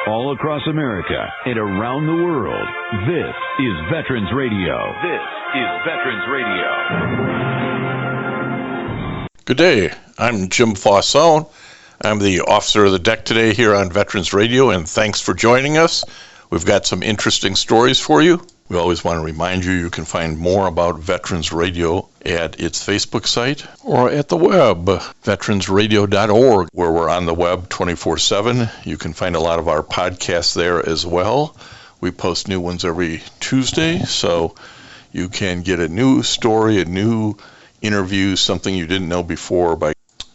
all across America and around the world. This is Veterans Radio. This is Veterans Radio. Good day. I'm Jim Fossone. I'm the officer of the deck today here on Veterans Radio, and thanks for joining us. We've got some interesting stories for you. We always want to remind you you can find more about Veterans Radio at its Facebook site or at the web, veteransradio.org, where we're on the web 24/7. You can find a lot of our podcasts there as well. We post new ones every Tuesday, so you can get a new story, a new interview, something you didn't know before by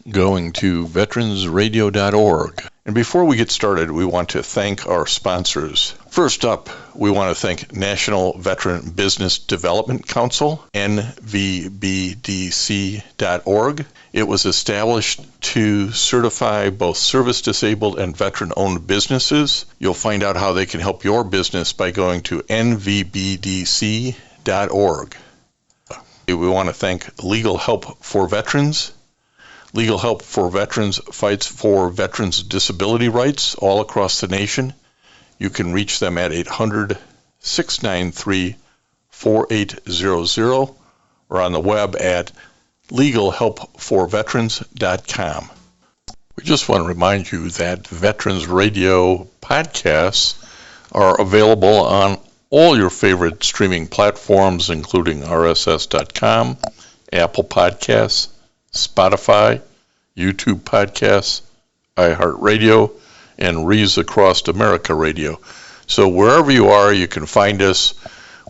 going to veteransradio.org. And before we get started, we want to thank our sponsors. First up, we want to thank National Veteran Business Development Council, nvbdc.org. It was established to certify both service-disabled and veteran-owned businesses. You'll find out how they can help your business by going to nvbdc.org. We want to thank Legal Help for Veterans. Legal Help for Veterans fights for veterans' disability rights all across the nation. You can reach them at 800-693-4800 or on the web at legalhelpforveterans.com. We just want to remind you that Veterans Radio podcasts are available on all your favorite streaming platforms, including RSS.com, Apple Podcasts, Spotify, YouTube Podcasts, iHeartRadio, and Rees Across America Radio. So wherever you are, you can find us,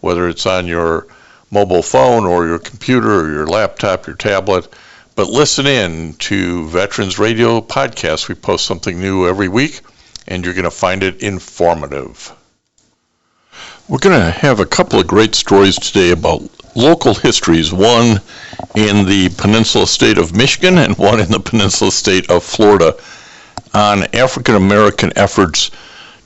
whether it's on your mobile phone or your computer or your laptop, your tablet. But listen in to Veterans Radio Podcasts. We post something new every week, and you're going to find it informative. We're going to have a couple of great stories today about local histories, one in the peninsula state of Michigan and one in the peninsula state of Florida, on African American efforts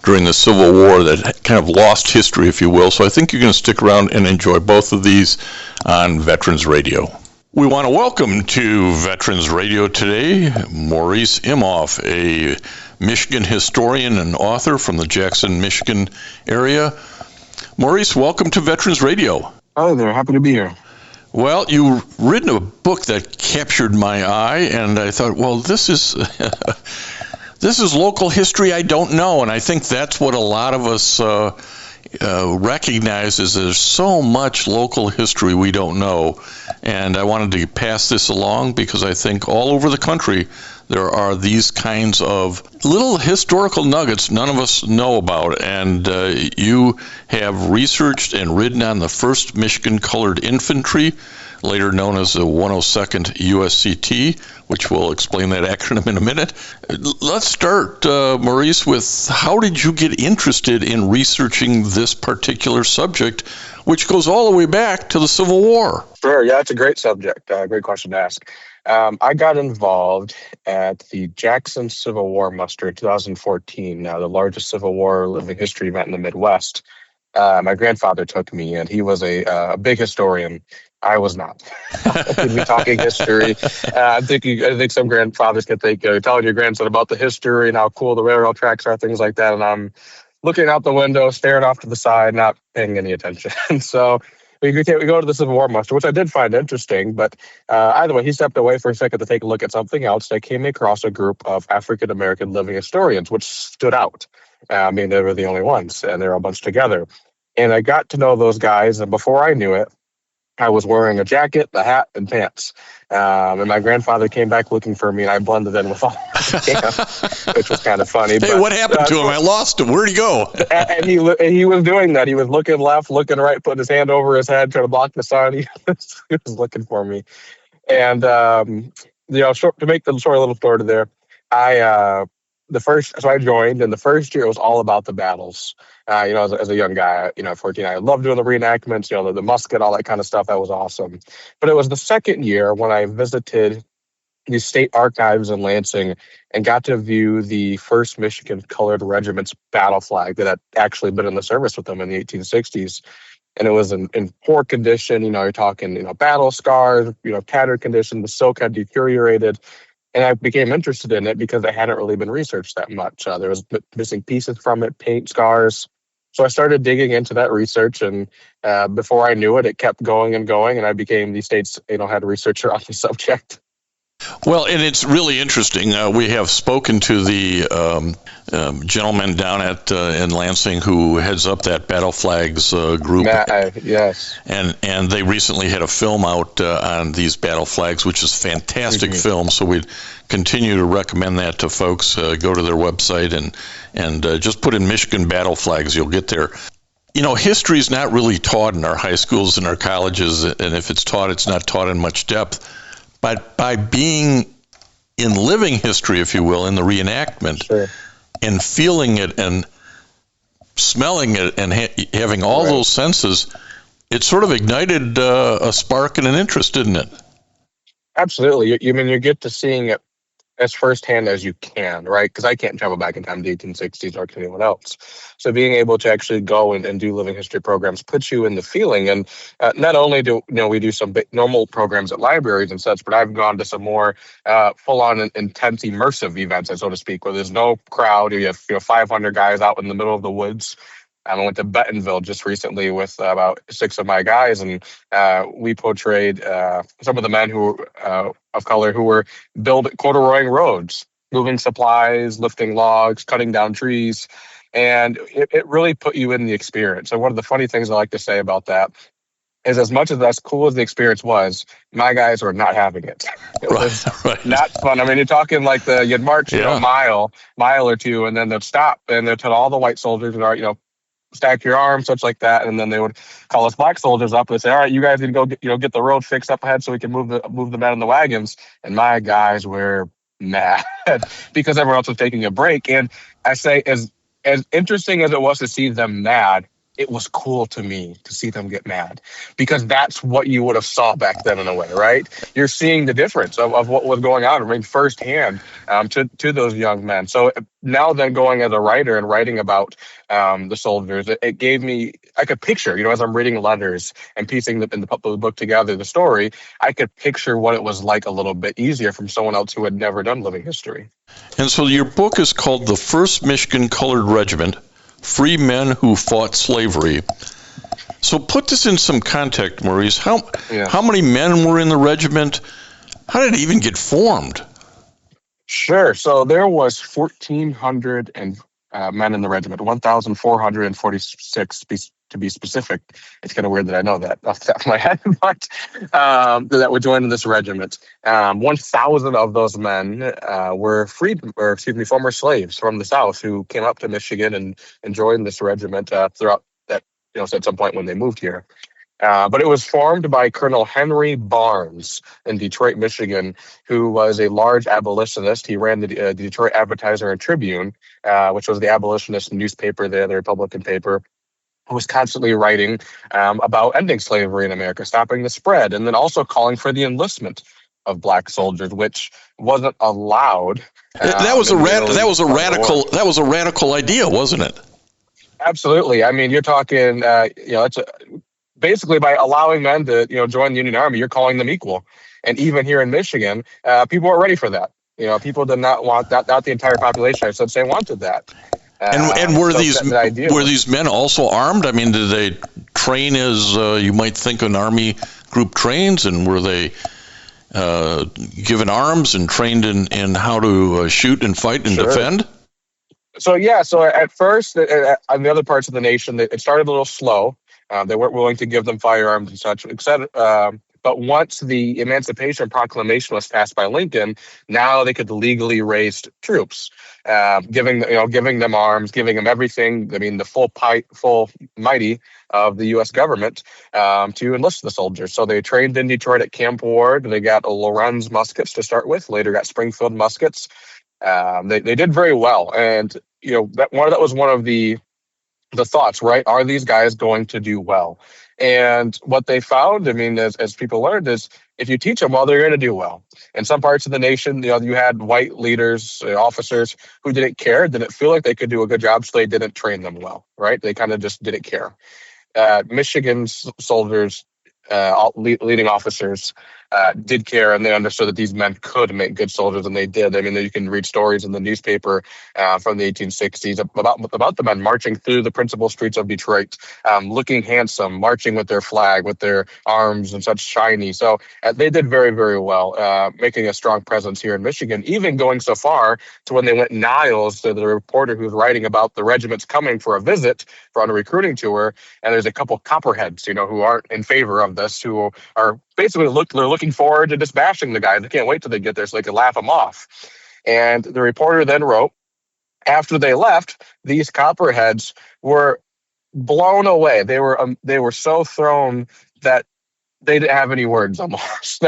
during the Civil War that kind of lost history, if you will. So I think you're going to stick around and enjoy both of these on Veterans Radio. We want to welcome to Veterans Radio today Maurice Imhoff, a Michigan historian and author from the Jackson, Michigan area. Maurice, welcome to Veterans Radio. Hi there, happy to be here. Well, you've written a book that captured my eye, and I thought, well, this is this is local history I don't know, and I think that's what a lot of us recognize is there's so much local history we don't know, and I wanted to pass this along because I think all over the country there are these kinds of little historical nuggets none of us know about, and you have researched and written on the 1st Michigan Colored Infantry, later known as the 102nd USCT, which we'll explain that acronym in a minute. Let's start, Maurice, with how did you get interested in researching this particular subject, which goes all the way back to the Civil War? Sure, yeah, it's a great subject. Great question to ask. I got involved at the Jackson Civil War muster in 2014, the largest Civil War living history event in the Midwest. My grandfather took me, and he was a big historian. I was not. We'd be talking history. I think some grandfathers can think telling your grandson about the history and how cool the railroad tracks are, things like that. And I'm looking out the window, staring off to the side, not paying any attention. So we go to the Civil War muster, which I did find interesting. But either way, he stepped away for a second to take a look at something else. They came across a group of African American living historians, which stood out. I mean, they were the only ones, and they were a bunch together. And I got to know those guys, and before I knew it, I was wearing a jacket, a hat, and pants. And my grandfather came back looking for me, and I blended in with all camp, which was kind of funny. Hey, but what happened to him? I lost him. Where'd he go? And he was doing that. He was looking left, looking right, putting his hand over his head, trying to block the sun. He was looking for me. And, to make the story a little shorter there, I joined, and the first year it was all about the battles. As a young guy, 14, I loved doing the reenactments, the musket, all that kind of stuff. That was awesome. But it was the second year when I visited the state archives in Lansing and got to view the 1st Michigan Colored Regiment's battle flag that had actually been in the service with them in the 1860s. And it was in poor condition. You're talking, battle scars, tattered condition. The silk had deteriorated. And I became interested in it because it hadn't really been researched that much. There was missing pieces from it, paint, scars. So I started digging into that research, and before I knew it, it kept going and going, and I became the state's head researcher on the subject. Well, and it's really interesting. We have spoken to the gentleman down in Lansing who heads up that Battle Flags group. Yes. And they recently had a film out on these battle flags, which is fantastic film. So we'd continue to recommend that to folks. Go to their website and just put in Michigan battle flags. You'll get there. History is not really taught in our high schools and our colleges, and if it's taught, it's not taught in much depth. But by being in living history, if you will, in the reenactment, sure, and feeling it and smelling it and having all those senses, it sort of ignited a spark and an interest, didn't it? Absolutely. You get to seeing it as firsthand as you can, right? Because I can't travel back in time to the 1860s or to anyone else. So being able to actually go and do living history programs puts you in the feeling. And not only do we do some normal programs at libraries and such, but I've gone to some more full-on intense immersive events, so to speak, where there's no crowd. You have 500 guys out in the middle of the woods. I went to Bentonville just recently with about 6 of my guys, and we portrayed some of the men who of color who were corduroying roads, moving supplies, lifting logs, cutting down trees, and it really put you in the experience. And one of the funny things I like to say about that is, as much as cool as the experience was, my guys were not having it. It was not fun. I mean, you're talking like you'd march a mile or two, and then they'd stop, and they'd tell all the white soldiers stack your arms, such like that, and then they would call us black soldiers up and say, "All right, you guys need to go get the road fixed up ahead so we can move the men in the wagons." And my guys were mad because everyone else was taking a break. And I say, as interesting as it was to see them mad, it was cool to me to see them get mad, because that's what you would have saw back then in a way, right? You're seeing the difference of what was going on, I mean, firsthand to those young men. So now then, going as a writer and writing about the soldiers, it gave me, I could picture, as I'm reading letters and piecing the book together, the story, I could picture what it was like a little bit easier from someone else who had never done living history. And so your book is called The 1st Michigan Colored Regiment, Free Men Who Fought Slavery. So put this in some context, Maurice. How many men were in the regiment? How did it even get formed? Sure. So there was 1,400 men in the regiment, 1,446 to be specific. It's kind of weird that I know that off the top of my head, but that were joining this regiment. 1,000 of those men were former slaves from the South who came up to Michigan and joined this regiment throughout that, at some point when they moved here. But it was formed by Colonel Henry Barnes in Detroit, Michigan, who was a large abolitionist. He ran the Detroit Advertiser and Tribune, which was the abolitionist newspaper there, the Republican paper, who was constantly writing about ending slavery in America, stopping the spread, and then also calling for the enlistment of black soldiers, which wasn't allowed. That was a radical idea, wasn't it? Absolutely. I mean, you're talking, basically by allowing men to, join the Union Army, you're calling them equal. And even here in Michigan, people weren't ready for that. People did not want that. Not the entire population, I should say, wanted that. And were these men also armed? I mean, did they train as you might think an army group trains, and were they given arms and trained in how to shoot and fight and defend? So at first, on the other parts of the nation, it started a little slow. They weren't willing to give them firearms and such, etc. But once the Emancipation Proclamation was passed by Lincoln, now they could legally raise troops, giving them arms, giving them everything. I mean, the full mighty of the U.S. government to enlist the soldiers. So they trained in Detroit at Camp Ward. They got Lorenz muskets to start with. Later got Springfield muskets. They did very well, and that was one of the thoughts, right? Are these guys going to do well? And what they found, I mean, as people learned, is if you teach them well, they're going to do well. In some parts of the nation, you had white leaders, officers who didn't care, didn't feel like they could do a good job, so they didn't train them well, right? They kind of just didn't care. Michigan's soldiers, leading officers, did care, and they understood that these men could make good soldiers, and they did. I mean, you can read stories in the newspaper from the 1860s about the men marching through the principal streets of Detroit, looking handsome, marching with their flag, with their arms and such shiny. So they did very, very well, making a strong presence here in Michigan, even going so far to when they went Niles, to the reporter who's writing about the regiments coming for a visit on a recruiting tour, and there's a couple copperheads, who aren't in favor of this, who are basically they're looking forward to just bashing the guy. They can't wait till they get there so they can laugh him off. And the reporter then wrote, after they left, these copperheads were blown away. They were so thrown that they didn't have any words almost.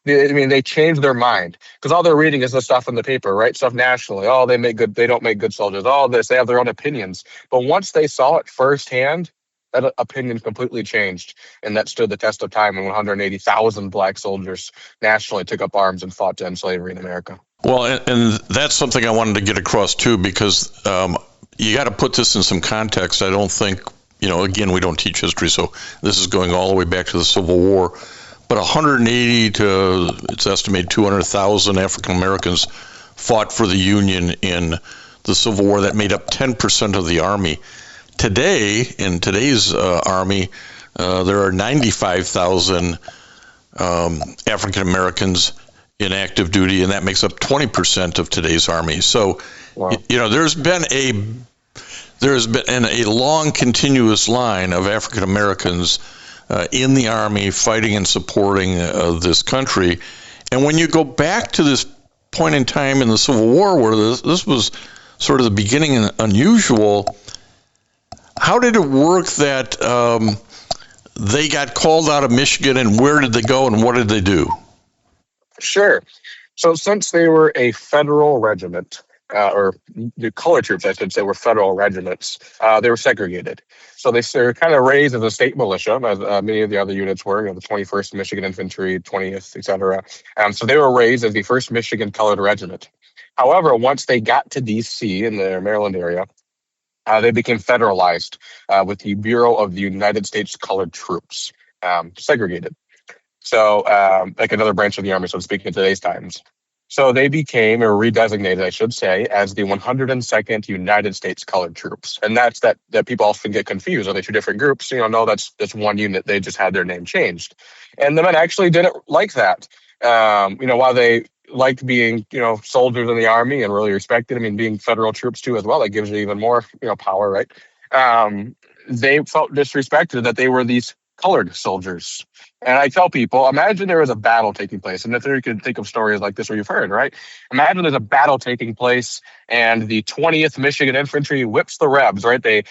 They changed their mind, because all they're reading is the stuff in the paper, right? Stuff nationally. Oh, they don't make good soldiers. All this, they have their own opinions. But once they saw it firsthand, that opinion completely changed, and that stood the test of time. And 180,000 black soldiers nationally took up arms and fought to end slavery in America. Well, and that's something I wanted to get across too, because you got to put this in some context. I don't think, again, we don't teach history, so this is going all the way back to the Civil War. But 180 to, it's estimated, 200,000 African Americans fought for the Union in the Civil War. That made up 10% of the Army. Today, in today's Army, there are 95,000 African Americans in active duty, and that makes up 20% of today's Army. So, wow. There's been a long, continuous line of African Americans in the Army fighting and supporting this country. And when you go back to this point in time in the Civil War, where this was sort of the beginning and unusual, how did it work that they got called out of Michigan, and where did they go, and what did they do? Sure. So since they were a federal regiment, or the colored troops, I should say, were federal regiments, they were segregated. So they were kind of raised as a state militia, as many of the other units were, the 21st Michigan Infantry, 20th, et cetera. So they were raised as the 1st Michigan Colored Regiment. However, once they got to D.C. in the Maryland area, they became federalized with the Bureau of the United States Colored Troops, segregated. So like another branch of the Army, so to speak, in today's times. So they became, or redesignated, I should say, as the 102nd United States Colored Troops. And that's that people often get confused. Are they two different groups? No, that's one unit. They just had their name changed. And the men actually didn't like that. While they liked being, soldiers in the Army and really respected, being federal troops too as well, that gives you even more, power, right? They felt disrespected that they were these colored soldiers. And I tell people, imagine there was a battle taking place. And if you can think of stories like this where you've heard, right? Imagine there's a battle taking place and the 20th Michigan Infantry whips the Rebs, right? They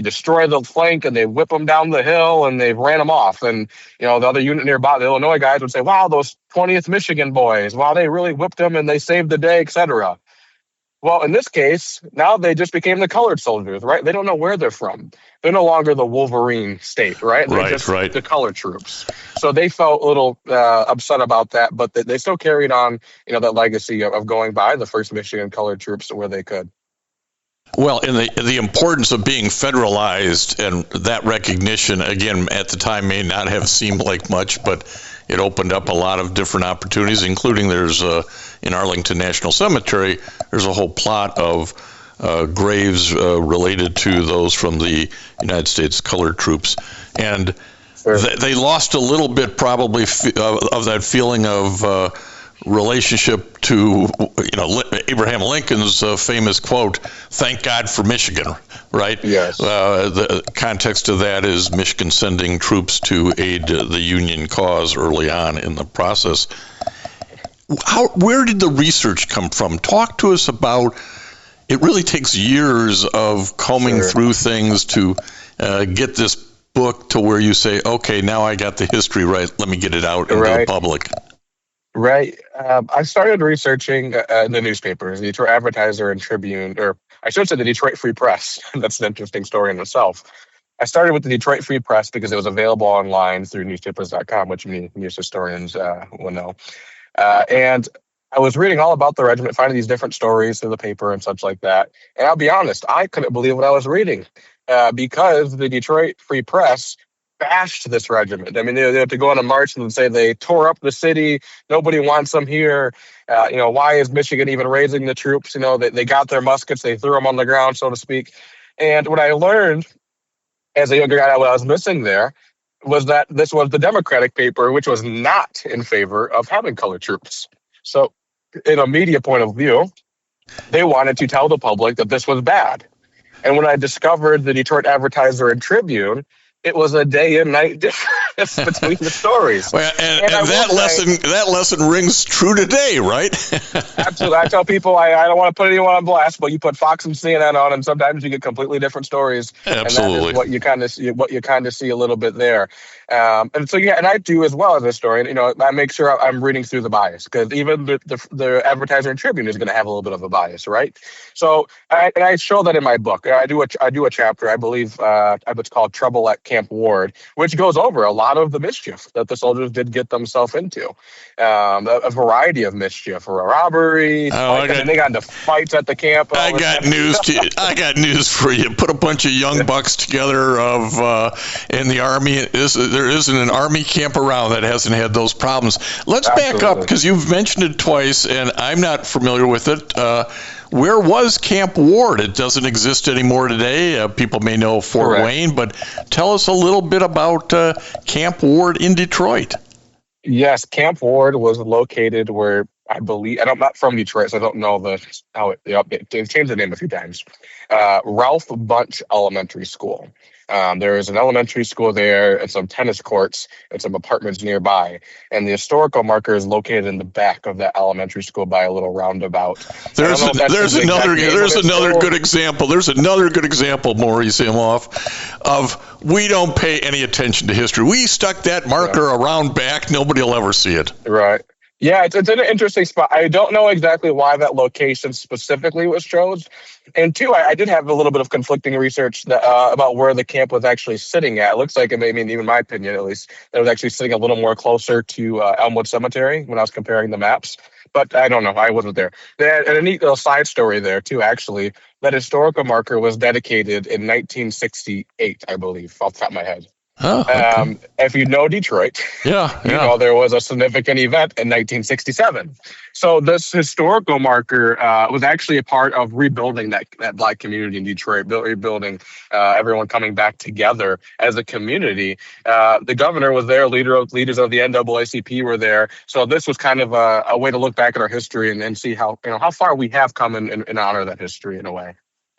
destroy the flank and they whip them down the hill and they ran them off. And, the other unit nearby, the Illinois guys would say, wow, those 20th Michigan boys, wow, they really whipped them and they saved the day, etc. Well, in this case, now they just became the colored soldiers, right? They don't know where they're from. They're no longer the Wolverine state, right? They're just the colored troops. So they felt a little upset about that, but they still carried on, that legacy of going by the 1st Michigan Colored Troops where they could. Well, and the importance of being federalized, and that recognition, again, at the time may not have seemed like much, but it opened up a lot of different opportunities, including there's in Arlington National Cemetery, there's a whole plot of graves related to those from the United States Colored Troops. And sure. They lost a little bit probably of that feeling of relationship to, Abraham Lincoln's famous quote, "Thank God for Michigan," right? Yes. The context of that is Michigan sending troops to aid the Union cause early on in the process. Where did the research come from? Talk to us about, it really takes years of combing through things to get this book to where you say, okay, now I got the history right, let me get it out into the public. Right. I started researching in the newspapers, the Detroit Advertiser and Tribune, or I should say the Detroit Free Press. That's an interesting story in itself. I started with the Detroit Free Press because it was available online through newspapers.com, which many news historians will know. And I was reading all about the regiment, finding these different stories through the paper and such like that. And I'll be honest, I couldn't believe what I was reading because the Detroit Free Press bashed this regiment. I mean, they have to go on a march and say they tore up the city. Nobody wants them here. Why is Michigan even raising the troops? They got their muskets, they threw them on the ground, so to speak. And what I learned as a younger guy, what I was missing there was that this was the Democratic paper, which was not in favor of having colored troops. So, in a media point of view, they wanted to tell the public that this was bad. And when I discovered the Detroit Advertiser and Tribune, it was a day and night difference between the stories. Well, and that lesson rings true today, right? Absolutely. I tell people I don't want to put anyone on blast, but you put Fox and CNN on, and sometimes you get completely different stories. Absolutely. And that is what you kind of see a little bit there. And so and I do as well as a historian. I make sure I'm reading through the bias, because even the Advertiser and Tribune is going to have a little bit of a bias, right? So I show that in my book. I do a chapter, I believe, it's called "Trouble at Camp Ward," which goes over a lot of the mischief that the soldiers did get themselves into, a variety of mischief, or a robbery. And they got into fights at the camp. I got news for you. Put a bunch of young bucks together in the Army. There isn't an Army camp around that hasn't had those problems. Let's back up, because you've mentioned it twice, and I'm not familiar with it. Where was Camp Ward? It doesn't exist anymore today. People may know Fort Correct. Wayne, but tell us a little bit about Camp Ward in Detroit. Yes, Camp Ward was located where, I believe, I'm not from Detroit, so I don't know they've changed the name a few times. Ralph Bunch Elementary School. There is an elementary school there, and some tennis courts, and some apartments nearby. And the historical marker is located in the back of that elementary school by a little roundabout. There's another good example. There's another good example, Maurice Imhoff, of we don't pay any attention to history. We stuck that marker around back. Nobody will ever see it. Right. Yeah, it's an interesting spot. I don't know exactly why that location specifically was chosen. And two, I did have a little bit of conflicting research about where the camp was actually sitting at. It looks like, even in my opinion at least, that it was actually sitting a little more closer to Elmwood Cemetery when I was comparing the maps. But I don't know. I wasn't there. And a neat little side story there, too, actually. That historical marker was dedicated in 1968, I believe, off the top of my head. Oh, okay. If you know Detroit, you know there was a significant event in 1967. So this historical marker was actually a part of rebuilding that Black community in Detroit, rebuilding everyone coming back together as a community. The governor was there, leaders of the NAACP were there. So this was kind of a way to look back at our history and see how far we have come and honor that history in a way.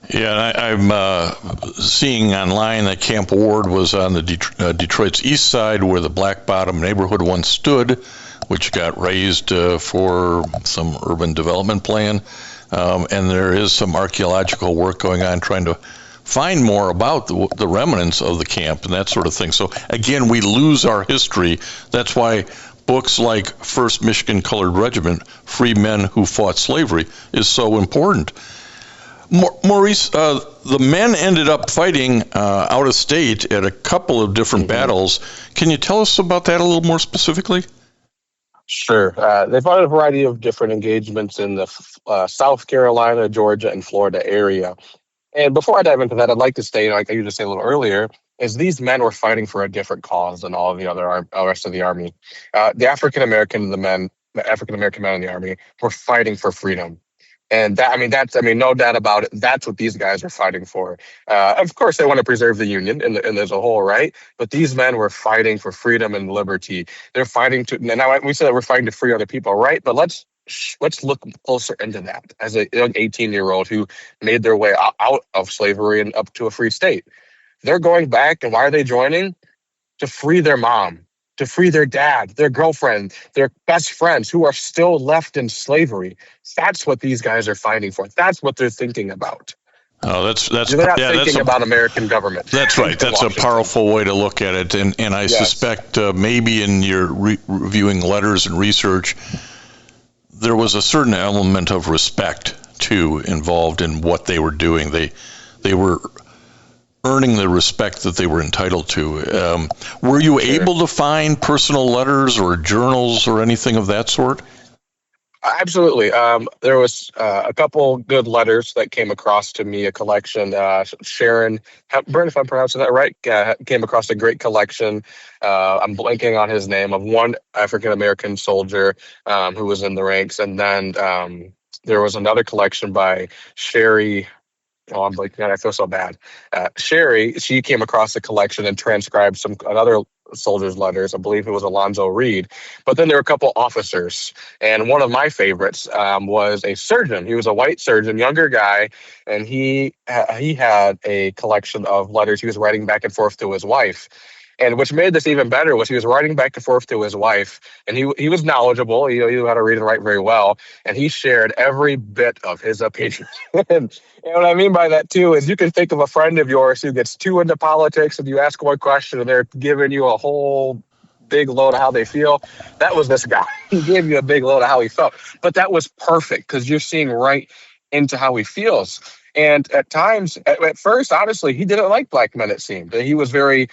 Yeah, I'm seeing online that Camp Ward was on the Detroit's east side, where the Black Bottom neighborhood once stood, which got razed for some urban development plan. And there is some archaeological work going on trying to find more about the remnants of the camp and that sort of thing. So, again, we lose our history. That's why books like First Michigan Colored Regiment, Free Men Who Fought Slavery, is so important. Maurice, the men ended up fighting out of state at a couple of different battles. Can you tell us about that a little more specifically? Sure. They fought a variety of different engagements in the South Carolina, Georgia, and Florida area. And before I dive into that, I'd like to say, like I used to say a little earlier, is these men were fighting for a different cause than all of the other rest of the Army. The African American men in the Army were fighting for freedom. And that's no doubt about it. That's what these guys are fighting for. Of course, they want to preserve the Union and as a whole, right? But these men were fighting for freedom and liberty. They're fighting to. Now we said that we're fighting to free other people, right? But let's look closer into that. As a young 18-year-old who made their way out of slavery and up to a free state, they're going back, and why are they joining? To free their mom, to free their dad, their girlfriend, their best friends who are still left in slavery. That's what these guys are fighting for. That's what they're thinking about. Oh, that's they're not thinking about American government. That's right. That's a powerful way to look at it. And I suspect maybe in your reviewing letters and research, there was a certain element of respect too involved in what they were doing. They were earning the respect that they were entitled to. Were you able to find personal letters or journals or anything of that sort? Absolutely. There was a couple good letters that came across to me, a collection. Sharon Hepburn, if I'm pronouncing that right, came across a great collection. I'm blanking on his name, of one African American soldier who was in the ranks. And then there was another collection by Sherry. Oh, I'm like, man, I feel so bad. Sherry, she came across the collection and transcribed some another soldier's letters. I believe it was Alonzo Reed. But then there were a couple officers, and one of my favorites was a surgeon. He was a white surgeon, younger guy, and he had a collection of letters he was writing back and forth to his wife. And which made this even better was he was writing back and forth to his wife, and he was knowledgeable. He knew how to read and write very well, and he shared every bit of his opinion. And what I mean by that too is you can think of a friend of yours who gets too into politics, and you ask one question, and they're giving you a whole big load of how they feel. That was this guy. He gave you a big load of how he felt, but that was perfect because you're seeing right into how he feels. And at times, at first, honestly, he didn't like black men, it seemed. He was very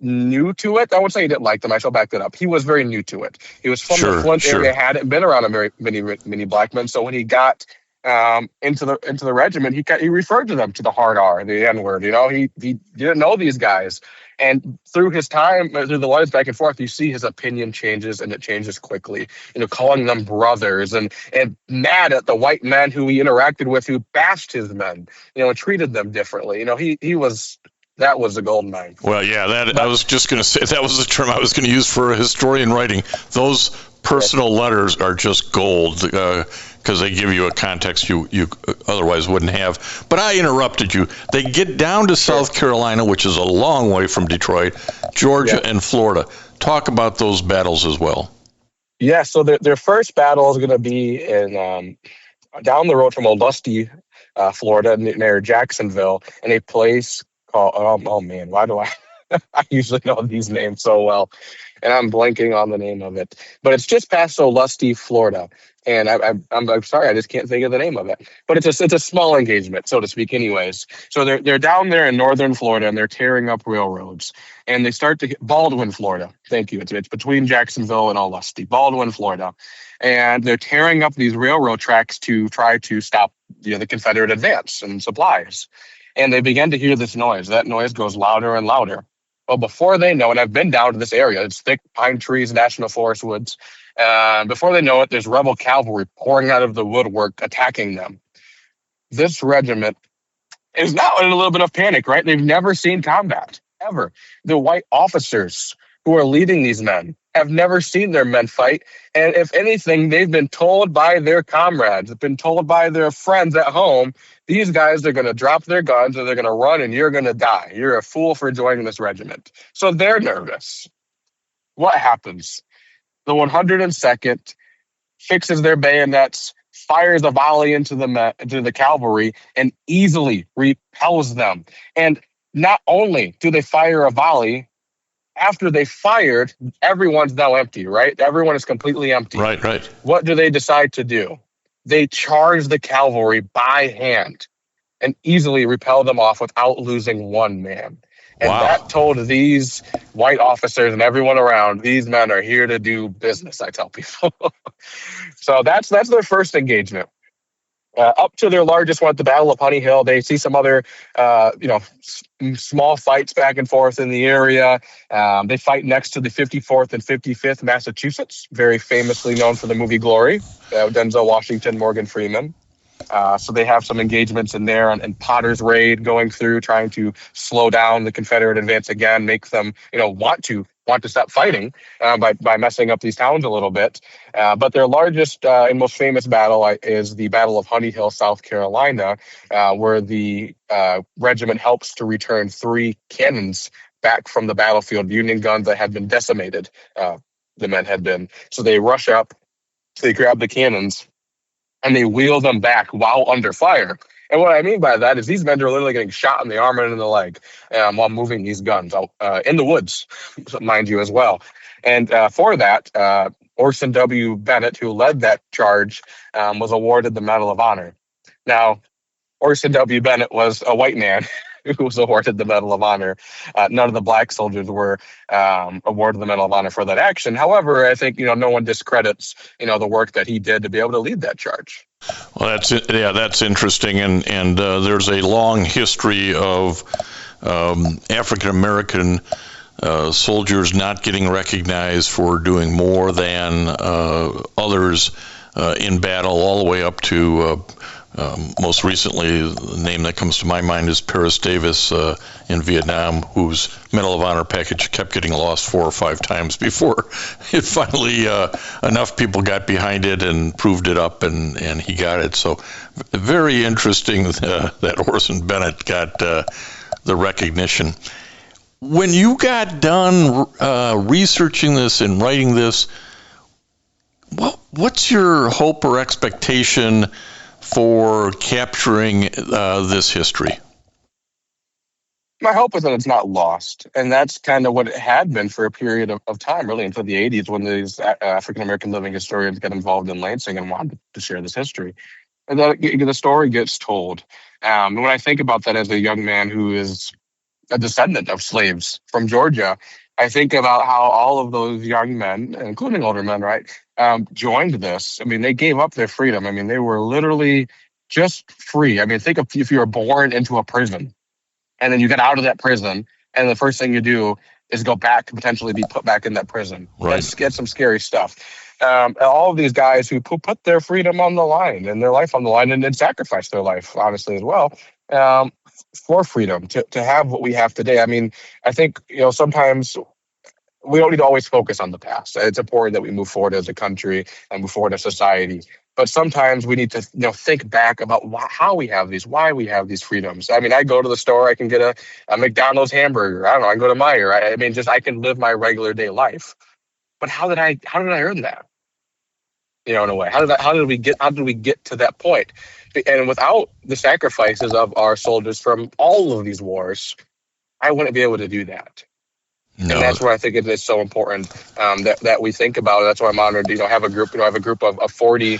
new to it. I wouldn't say he didn't like them. I shall back that up. He was very new to it. He was from the Flint area, hadn't been around many black men. So when he got into the regiment, he referred to them to the hard R, the N word. He didn't know these guys. And through his time, through the letters back and forth, you see his opinion changes, and it changes quickly. Calling them brothers and mad at the white men who he interacted with, who bashed his men, and treated them differently. That was the golden mine. Well, yeah, I was just going to say that was the term I was going to use for a historian writing. Those personal letters are just gold because they give you a context you otherwise wouldn't have. But I interrupted you. They get down to South Carolina, which is a long way from Detroit, Georgia, and Florida. Talk about those battles as well. Yeah, so their first battle is going to be in down the road from Olustee, Florida, near Jacksonville, in a place called, oh man, why do I usually know these names so well, and I'm blanking on the name of it, but it's just past Olustee, Florida, and I'm sorry, I just can't think of the name of it, but it's a small engagement, so to speak, anyways. So they're down there in northern Florida, and they're tearing up railroads, and they start to hit Baldwin, Florida. Thank you. It's between Jacksonville and Olustee, Baldwin, Florida, and they're tearing up these railroad tracks to try to stop the Confederate advance and supplies. And they begin to hear this noise. That noise goes louder and louder. Well, before they know it, I've been down to this area. It's thick pine trees, national forest woods. Before they know it, there's rebel cavalry pouring out of the woodwork, attacking them. This regiment is now in a little bit of panic, right? They've never seen combat, ever. The white officers who are leading these men have never seen their men fight. And if anything, they've been told by their comrades, have been told by their friends at home, these guys are going to drop their guns and they're going to run and you're going to die. You're a fool for joining this regiment. So they're nervous. What happens? The 102nd fixes their bayonets, fires a volley into the cavalry, and easily repels them. And not only do they fire a volley, after they fired, everyone's now empty, right? Everyone is completely empty. Right. What do they decide to do? They charge the cavalry by hand and easily repel them off without losing one man. And that told these white officers and everyone around, these men are here to do business, I tell people. So that's their first engagement. Up to their largest one at the Battle of Honey Hill, they see some other, small fights back and forth in the area. They fight next to the 54th and 55th Massachusetts, very famously known for the movie Glory, Denzel Washington, Morgan Freeman. So they have some engagements in there, and Potter's Raid going through, trying to slow down the Confederate advance again, make them, want to stop fighting by messing up these towns a little bit. But their largest and most famous battle is the Battle of Honey Hill, South Carolina, where the regiment helps to return 3 cannons back from the battlefield, Union guns that had been decimated. The men had been. So they rush up, they grab the cannons, and they wheel them back while under fire. And what I mean by that is these men are literally getting shot in the arm and in the leg while moving these guns out in the woods, mind you, as well. And for that, Orson W. Bennett, who led that charge, was awarded the Medal of Honor. Now, Orson W. Bennett was a white man who was awarded the Medal of Honor. None of the black soldiers were awarded the Medal of Honor for that action. However, I think, no one discredits, the work that he did to be able to lead that charge. Well, that's interesting, and there's a long history of African American soldiers not getting recognized for doing more than others in battle, all the way up to most recently, the name that comes to my mind is Paris Davis in Vietnam, whose Medal of Honor package kept getting lost 4 or 5 times before it finally enough people got behind it and proved it up, and he got it. So very interesting that Orson Bennett got the recognition. When you got done researching this and writing this, what's your hope or expectation for capturing this history? My hope is that it's not lost. And that's kind of what it had been for a period of time, really, until the 80s, when these African-American living historians got involved in Lansing and wanted to share this history. And then the story gets told. And when I think about that as a young man who is a descendant of slaves from Georgia, I think about how all of those young men, including older men, right, joined this. I mean, they gave up their freedom. I mean, they were literally just free. I mean, think of if you were born into a prison and then you get out of that prison and the first thing you do is go back to potentially be put back in that prison. Right. That's some scary stuff. All of these guys who put their freedom on the line and their life on the line and then sacrificed their life, honestly, as well, for freedom, to have what we have today. I mean, I think, sometimes we don't need to always focus on the past. It's important that we move forward as a country and move forward as society. But sometimes we need to, think back about how we have these, why we have these freedoms. I mean, I go to the store, I can get a McDonald's hamburger. I don't know, I can go to Meijer. I mean, I can live my regular day life. But how did I earn that? In a way, how did we get to that point? And without the sacrifices of our soldiers from all of these wars, I wouldn't be able to do that. No. And that's where I think it is so important that we think about it. That's why I'm honored to have a group. I have a group of 40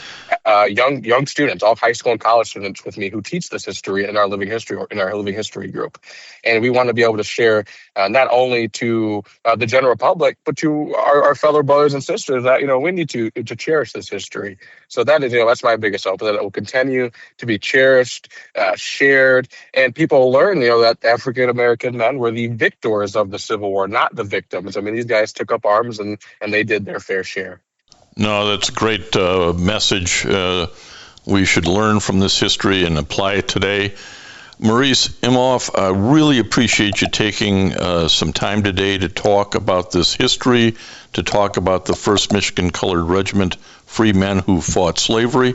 young students, all high school and college students, with me who teach this history in our living history group. And we want to be able to share not only to the general public, but to our fellow brothers and sisters that we need to cherish this history. So that is that's my biggest hope, that it will continue to be cherished, shared, and people learn that African American men were the victors of the Civil War, not the victims. I mean, these guys took up arms and they did their fair share. No, that's a great message. We should learn from this history and apply it today. Maurice Imhoff, I really appreciate you taking some time today to talk about this history, to talk about the 1st Michigan Colored Regiment, free men who fought slavery,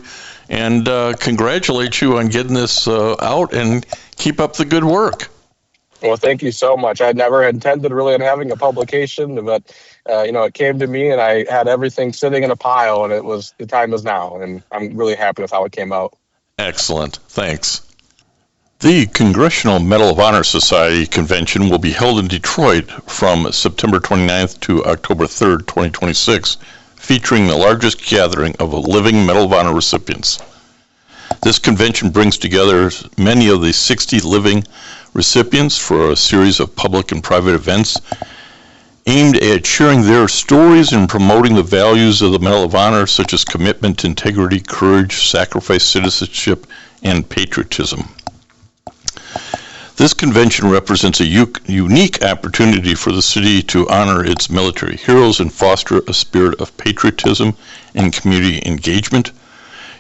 and congratulate you on getting this out, and keep up the good work. Well, thank you so much. I never intended really on having a publication, but it came to me, and I had everything sitting in a pile, and the time is now, and I'm really happy with how it came out. Excellent. Thanks. The Congressional Medal of Honor Society convention will be held in Detroit from September 29th to October 3rd, 2026, featuring the largest gathering of living Medal of Honor recipients. This convention brings together many of the 60 living recipients for a series of public and private events aimed at sharing their stories and promoting the values of the Medal of Honor, such as commitment, integrity, courage, sacrifice, citizenship, and patriotism. This convention represents a unique opportunity for the city to honor its military heroes and foster a spirit of patriotism and community engagement.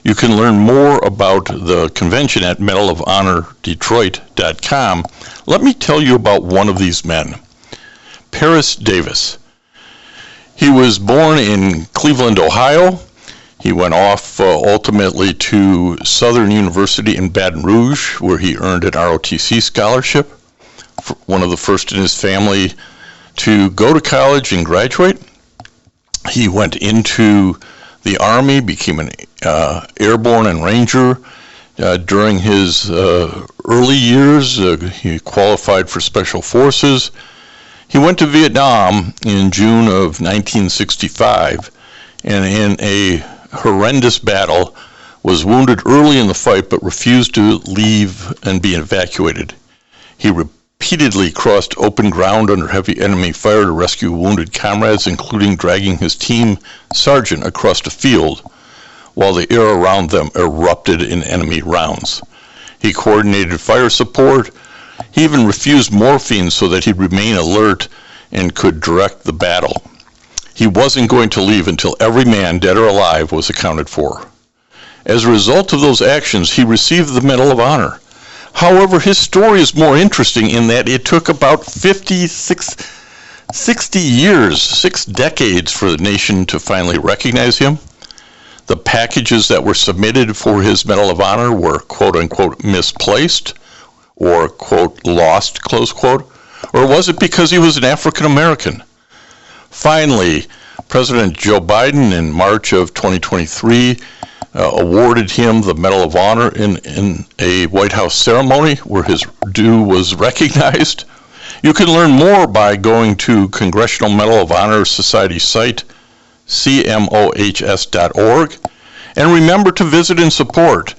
You can learn more about the convention at medalofhonordetroit.com. Let me tell you about one of these men, Paris Davis. He was born in Cleveland, Ohio. He went off ultimately to Southern University in Baton Rouge, where he earned an ROTC scholarship, one of the first in his family to go to college and graduate. He went into the Army, became an airborne and ranger. During his early years, he qualified for Special Forces. He went to Vietnam in June of 1965, and in a horrendous battle was wounded early in the fight but refused to leave and be evacuated. He repeatedly crossed open ground under heavy enemy fire to rescue wounded comrades, including dragging his team sergeant across the field while the air around them erupted in enemy rounds. He coordinated fire support. He even refused morphine so that he'd remain alert and could direct the battle. He wasn't going to leave until every man, dead or alive, was accounted for. As a result of those actions, he received the Medal of Honor. However, his story is more interesting in that it took about 60 years, 6 decades, for the nation to finally recognize him. The packages that were submitted for his Medal of Honor were, quote-unquote, misplaced, or, quote, lost, close quote, or was it because he was an African American? Finally, President Joe Biden in March of 2023 awarded him the Medal of Honor in a White House ceremony where his due was recognized. You can learn more by going to Congressional Medal of Honor Society site, cmohs.org, and remember to visit and support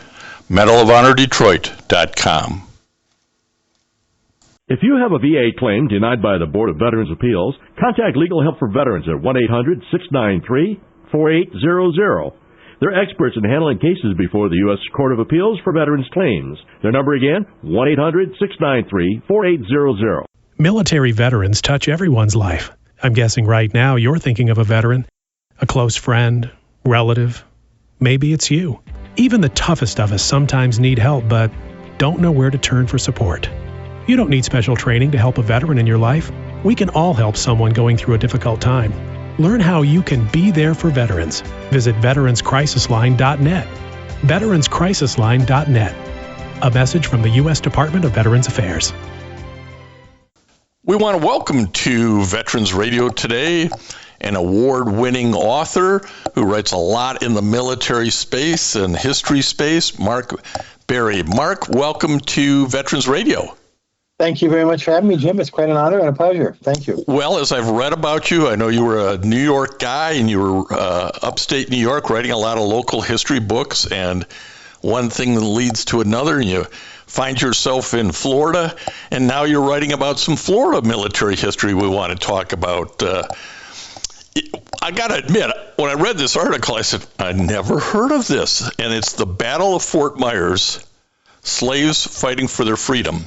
medalofhonordetroit.com. If you have a VA claim denied by the Board of Veterans' Appeals, contact Legal Help for Veterans at 1-800-693-4800. They're experts in handling cases before the U.S. Court of Appeals for Veterans Claims. Their number again, 1-800-693-4800. Military veterans touch everyone's life. I'm guessing right now you're thinking of a veteran, a close friend, relative. Maybe it's you. Even the toughest of us sometimes need help, but don't know where to turn for support. You don't need special training to help a veteran in your life. We can all help someone going through a difficult time. Learn how you can be there for veterans. Visit veteranscrisisline.net. veteranscrisisline.net. A message from the U.S. Department of Veterans Affairs. We want to welcome to Veterans Radio today an award-winning author who writes a lot in the military space and history space, Mark Barie. Mark, welcome to Veterans Radio. Thank you very much for having me, Jim. It's quite an honor and a pleasure. Thank you. Well, as I've read about you, I know you were a New York guy and you were upstate New York writing a lot of local history books, and one thing leads to another, and you find yourself in Florida, and now you're writing about some Florida military history we want to talk about. I got to admit, when I read this article, I said, I never heard of this, and it's the Battle of Fort Myers, Slaves Fighting for Their Freedom.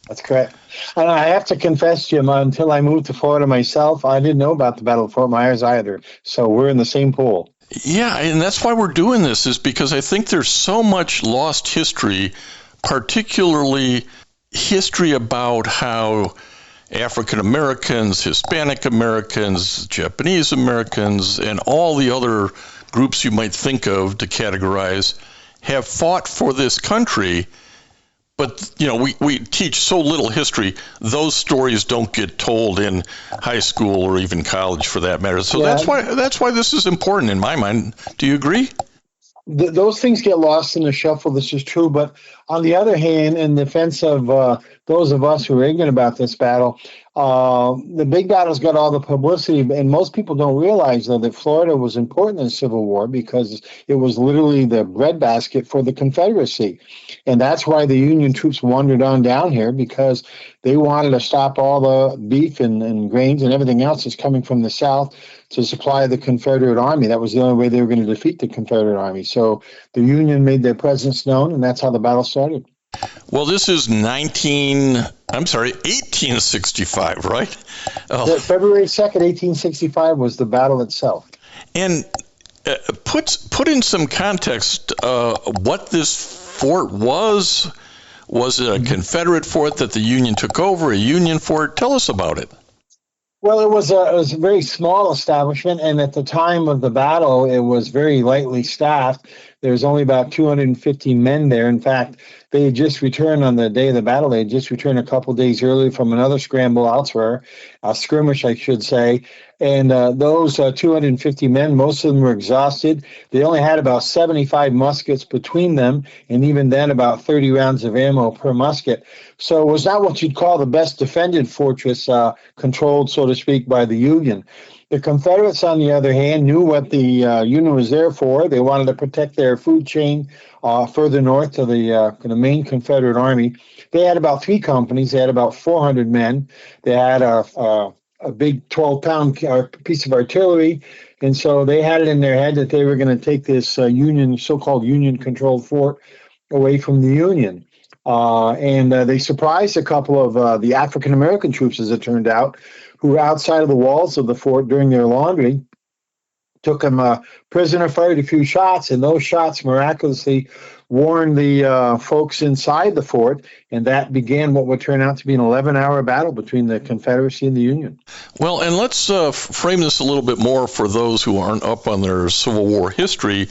That's correct. And I have to confess, Jim, until I moved to Florida myself, I didn't know about the Battle of Fort Myers either. So we're in the same pool. Yeah, and that's why we're doing this, is because I think there's so much lost history, particularly history about how African Americans, Hispanic Americans, Japanese Americans, and all the other groups you might think of to categorize have fought for this country. But, you know, we teach so little history, those stories don't get told in high school or even college for that matter. So yeah, that's why this is important in my mind. Do you agree? Those things get lost in the shuffle. This is true. But on the other hand, in defense of those of us who are ignorant about this battle, the big battle's got all the publicity. And most people don't realize, though, that Florida was important in the Civil War because it was literally the breadbasket for the Confederacy. And that's why the Union troops wandered on down here, because they wanted to stop all the beef and grains and everything else that's coming from the South to supply the Confederate Army. That was the only way they were going to defeat the Confederate Army. So the Union made their presence known, and that's how the battle started. Well, this is 1865, right? Oh. February 2nd, 1865 was the battle itself. And put in some context what this fort was. Was it a Confederate fort that the Union took over, a Union fort? Tell us about it. Well, it was a very small establishment, and at the time of the battle, it was very lightly staffed. There was only about 250 men there. In fact, they had just returned on the day of the battle. They had just returned a couple days early from another scramble elsewhere, a skirmish, I should say. And those 250 men, most of them were exhausted. They only had about 75 muskets between them, and even then about 30 rounds of ammo per musket. So it was not what you'd call the best defended fortress, controlled, so to speak, by the Union. The Confederates, on the other hand, knew what the Union was there for. They wanted to protect their food chain further north to the main Confederate Army. They had about 3 companies. They had about 400 men. They had a big 12-pound piece of artillery, and so they had it in their head that they were going to take this so-called Union-controlled fort away from the Union. And they surprised a couple of the African-American troops, as it turned out, who were outside of the walls of the fort doing their laundry, took them prisoner, fired a few shots, and those shots miraculously warned the folks inside the fort, and that began what would turn out to be an 11-hour battle between the Confederacy and the Union. Well, and let's frame this a little bit more for those who aren't up on their Civil War history.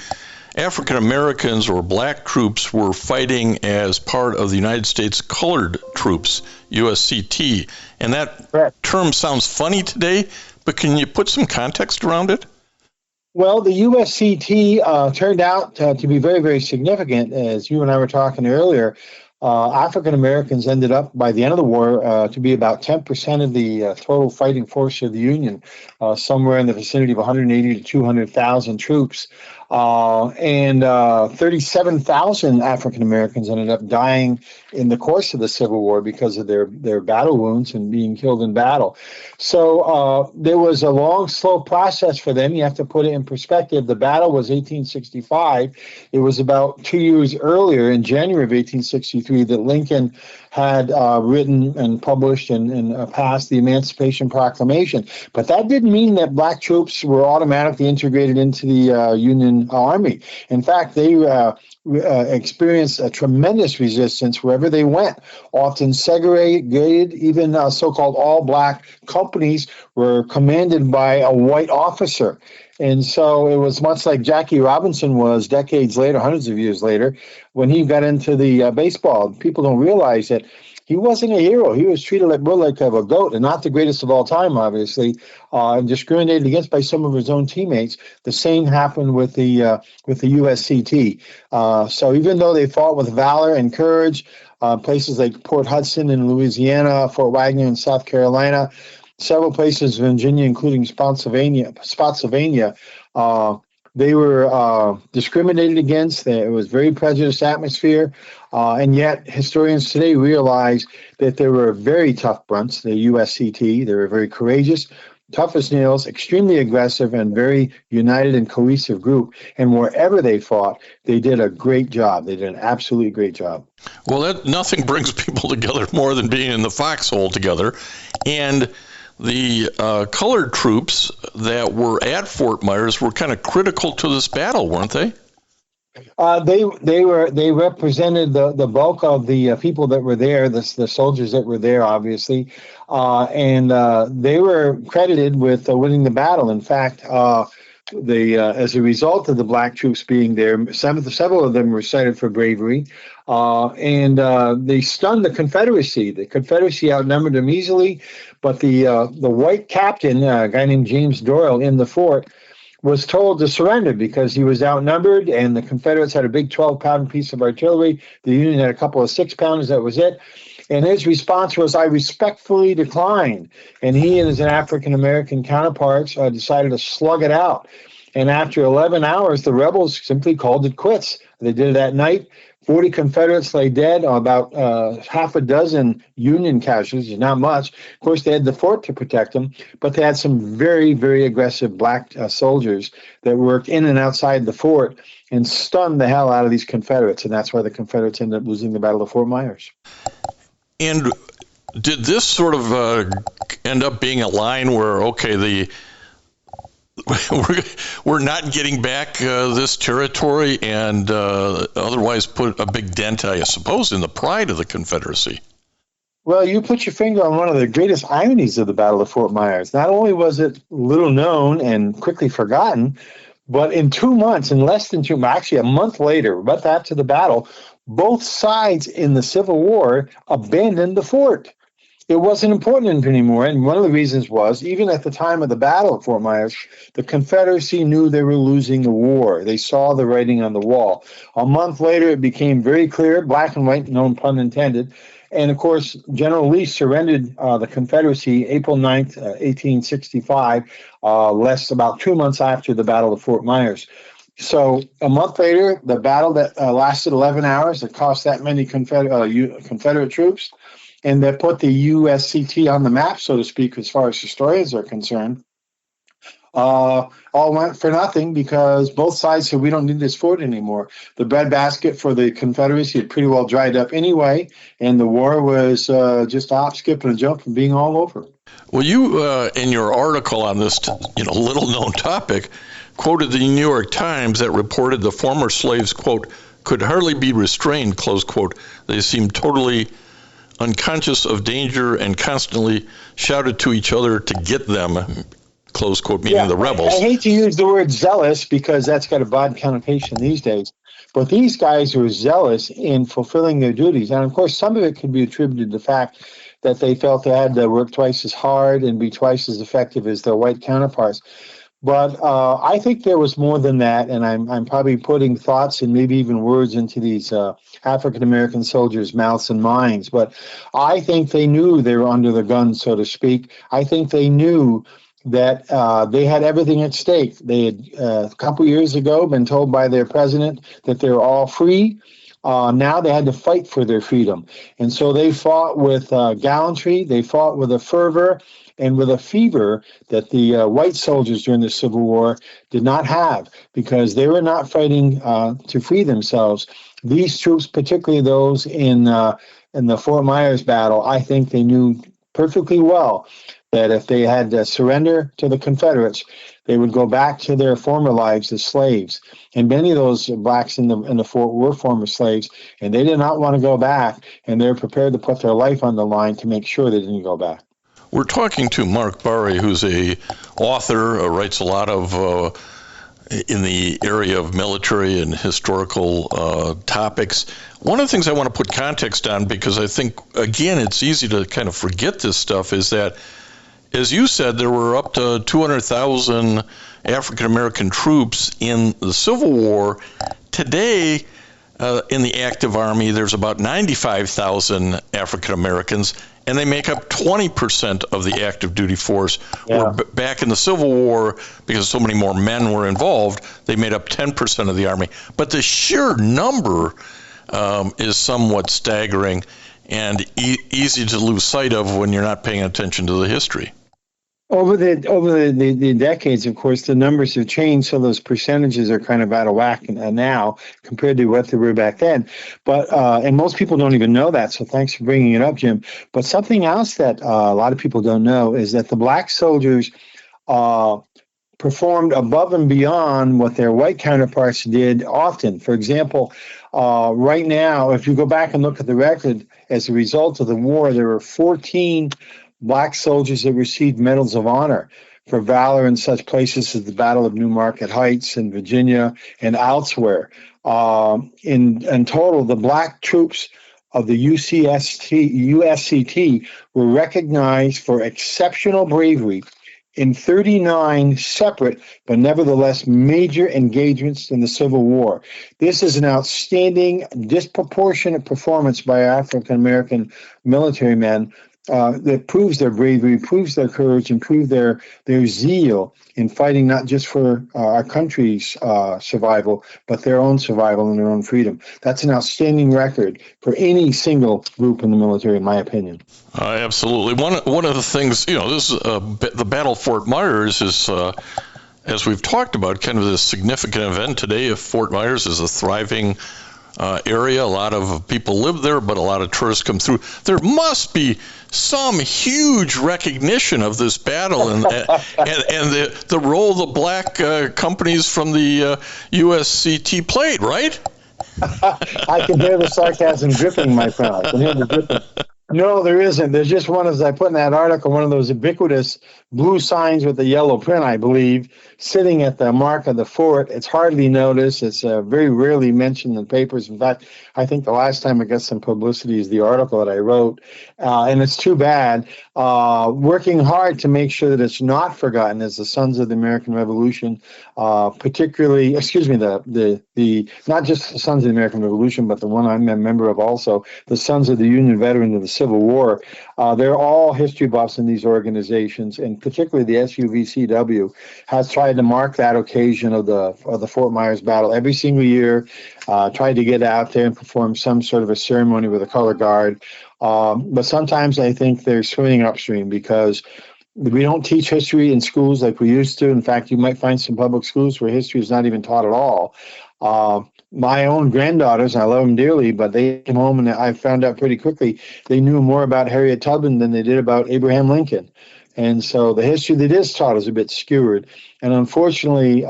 African Americans or black troops were fighting as part of the United States Colored Troops, USCT. And that term sounds funny today, but can you put some context around it? Well, the USCT turned out to be very, very significant. As you and I were talking earlier, African Americans ended up, by the end of the war, to be about 10% of the total fighting force of the Union, somewhere in the vicinity of 180 to 200,000 troops. And 37,000 African Americans ended up dying in the course of the Civil War because of their battle wounds and being killed in battle. So there was a long, slow process for them. You have to put it in perspective. The battle was 1865. It was about 2 years earlier, in January of 1863, that Lincoln had written and published and passed the Emancipation Proclamation. But that didn't mean that black troops were automatically integrated into the Union Army. In fact, they experienced a tremendous resistance wherever they went, often segregated. Even so-called all-black companies were commanded by a white officer. And so it was much like Jackie Robinson was decades later, hundreds of years later, when he got into the baseball. People don't realize that he wasn't a hero. He was treated like a goat, and not the greatest of all time, obviously, and discriminated against by some of his own teammates. The same happened with the USCT. So even though they fought with valor and courage, places like Port Hudson in Louisiana, Fort Wagner in South Carolina, several places in Virginia, including Spotsylvania, they were discriminated against. It was a very prejudiced atmosphere. And yet historians today realize that they were very tough bunch, the USCT. They were very courageous, tough as nails, extremely aggressive, and very united and cohesive group. And wherever they fought, they did a great job. They did an absolutely great job. Well, nothing brings people together more than being in the foxhole together. And the colored troops that were at Fort Myers were kind of critical to this battle, weren't they? They represented the bulk of the people that were there, the soldiers that were there, obviously, and they were credited with winning the battle. In fact, as a result of the black troops being there, several of them were cited for bravery, and they stunned the Confederacy. The Confederacy outnumbered them easily, but the white captain, a guy named James Doyle in the fort, was told to surrender because he was outnumbered, and the Confederates had a big 12-pound piece of artillery. The Union had a couple of 6-pounders. That was it. And his response was, "I respectfully decline." And he and his African-American counterparts decided to slug it out. And after 11 hours, the rebels simply called it quits. They did it that night. 40 Confederates lay dead, about half a dozen Union casualties, not much. Of course, they had the fort to protect them, but they had some very, very aggressive black soldiers that worked in and outside the fort and stunned the hell out of these Confederates, and that's why the Confederates ended up losing the Battle of Fort Myers. And did this sort of end up being a line where, okay, we're not getting back this territory, and otherwise put a big dent, I suppose, in the pride of the Confederacy? Well, you put your finger on one of the greatest ironies of the Battle of Fort Myers. Not only was it little known and quickly forgotten, but in 2 months, in less than 2 months, actually a month later, about after the battle, both sides in the Civil War abandoned the fort. it wasn't important anymore. And one of the reasons was, even at the time of the Battle of Fort Myers, the Confederacy knew they were losing the war. They saw the writing on the wall. A month later, it became very clear, black and white, no pun intended. And of course, General Lee surrendered the Confederacy April 9th, 1865, about 2 months after the Battle of Fort Myers. So a month later, the battle that lasted 11 hours, that cost that many Confederate troops, and that put the USCT on the map, so to speak, as far as historians are concerned, all went for nothing because both sides said, we don't need this fort anymore. The breadbasket for the Confederacy had pretty well dried up anyway, and the war was just a hop, skip, and a jump from being all over. Well, you, in your article on this little-known topic, quoted the New York Times that reported the former slaves, quote, could hardly be restrained, close quote. They seemed totally unconscious of danger and constantly shouted to each other to get them, close quote, meaning the rebels. I hate to use the word zealous because that's got a bad connotation these days. But these guys were zealous in fulfilling their duties. And, of course, some of it could be attributed to the fact that they felt they had to work twice as hard and be twice as effective as their white counterparts. But I think there was more than that, and I'm probably putting thoughts and maybe even words into these African-American soldiers' mouths and minds. But I think they knew they were under the gun, so to speak. I think they knew that they had everything at stake. They had, a couple years ago, been told by their president that they were all free. Now they had to fight for their freedom. And so they fought with gallantry, they fought with a fervor, and with a fever that the white soldiers during the Civil War did not have, because they were not fighting to free themselves. These troops, particularly those in the Fort Myers battle, I think they knew perfectly well that if they had to surrender to the Confederates, they would go back to their former lives as slaves. And many of those blacks in the fort were former slaves, and they did not want to go back, and they were prepared to put their life on the line to make sure they didn't go back. We're talking to Mark Barie, who's a author, writes a lot of in the area of military and historical topics. One of the things I want to put context on, because I think, again, it's easy to kind of forget this stuff, is that, as you said, there were up to 200,000 African-American troops in the Civil War. Today, in the active Army, there's about 95,000 African-Americans, and they make up 20% of the active duty force. Where back in the Civil War, because so many more men were involved, they made up 10% of the Army. But the sheer number is somewhat staggering and easy to lose sight of when you're not paying attention to the history. Over the decades, of course, the numbers have changed, so those percentages are kind of out of whack now compared to what they were back then. But and most people don't even know that, so thanks for bringing it up, Jim. But something else that a lot of people don't know is that the black soldiers performed above and beyond what their white counterparts did often. For example, right now, if you go back and look at the record, as a result of the war, there were 14 black soldiers that received medals of honor for valor in such places as the Battle of New Market Heights in Virginia and elsewhere. In total, the black troops of the USCT were recognized for exceptional bravery in 39 separate but nevertheless major engagements in the Civil War. This is an outstanding, disproportionate performance by African-American military men that proves their bravery, proves their courage, and proves their zeal in fighting not just for our country's survival, but their own survival and their own freedom. That's an outstanding record for any single group in the military, in my opinion. Absolutely. One of the things, this the Battle of Fort Myers is, as we've talked about, kind of this significant event today. Fort Myers is a thriving area. A lot of people live there, but a lot of tourists come through. There must be some huge recognition of this battle and the role the black companies from the USCT played, right? I can hear the sarcasm dripping, my friend. I can hear the dripping. No, there isn't. There's just one, as I put in that article, one of those ubiquitous blue signs with the yellow print, I believe, sitting at the mark of the fort. It's hardly noticed. It's very rarely mentioned in papers. In fact, I think the last time it got some publicity is the article that I wrote, and it's too bad. Working hard to make sure that it's not forgotten as the Sons of the American Revolution, particularly, excuse me, the not just the Sons of the American Revolution, but the one I'm a member of also, the Sons of the Union Veterans of the Civil War. They're all history buffs in these organizations, and particularly the SUVCW has tried to mark that occasion of the Fort Myers battle every single year. Tried to get out there and perform some sort of a ceremony with a color guard. But sometimes I think they're swimming upstream because we don't teach history in schools like we used to. In fact, you might find some public schools where history is not even taught at all. My own granddaughters, I love them dearly, but they came home and I found out pretty quickly they knew more about Harriet Tubman than they did about Abraham Lincoln. And so the history that is taught is a bit skewered. And unfortunately,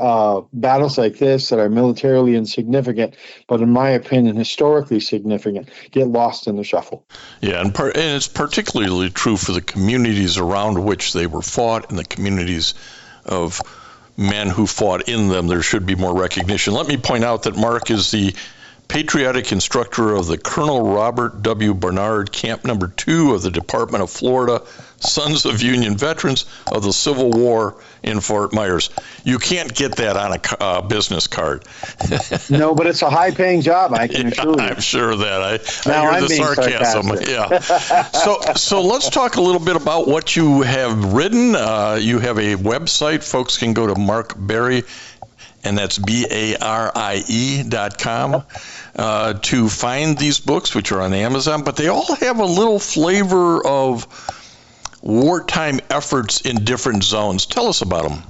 battles like this that are militarily insignificant, but in my opinion, historically significant, get lost in the shuffle. Yeah, and it's particularly true for the communities around which they were fought and the communities of men who fought in them. There should be more recognition. Let me point out that Mark is the patriotic instructor of the Colonel Robert W. Barnard Camp No. 2 of the Department of Florida Sons of Union Veterans of the Civil War in Fort Myers. You can't get that on a business card. No, but it's a high-paying job, I can assure you. I'm sure of that. I hear the sarcasm. Yeah. So let's talk a little bit about what you have written. You have a website. Folks can go to Mark Barie, and that's BARIE.com, to find these books, which are on Amazon. But they all have a little flavor of wartime efforts in different zones. Tell us about them.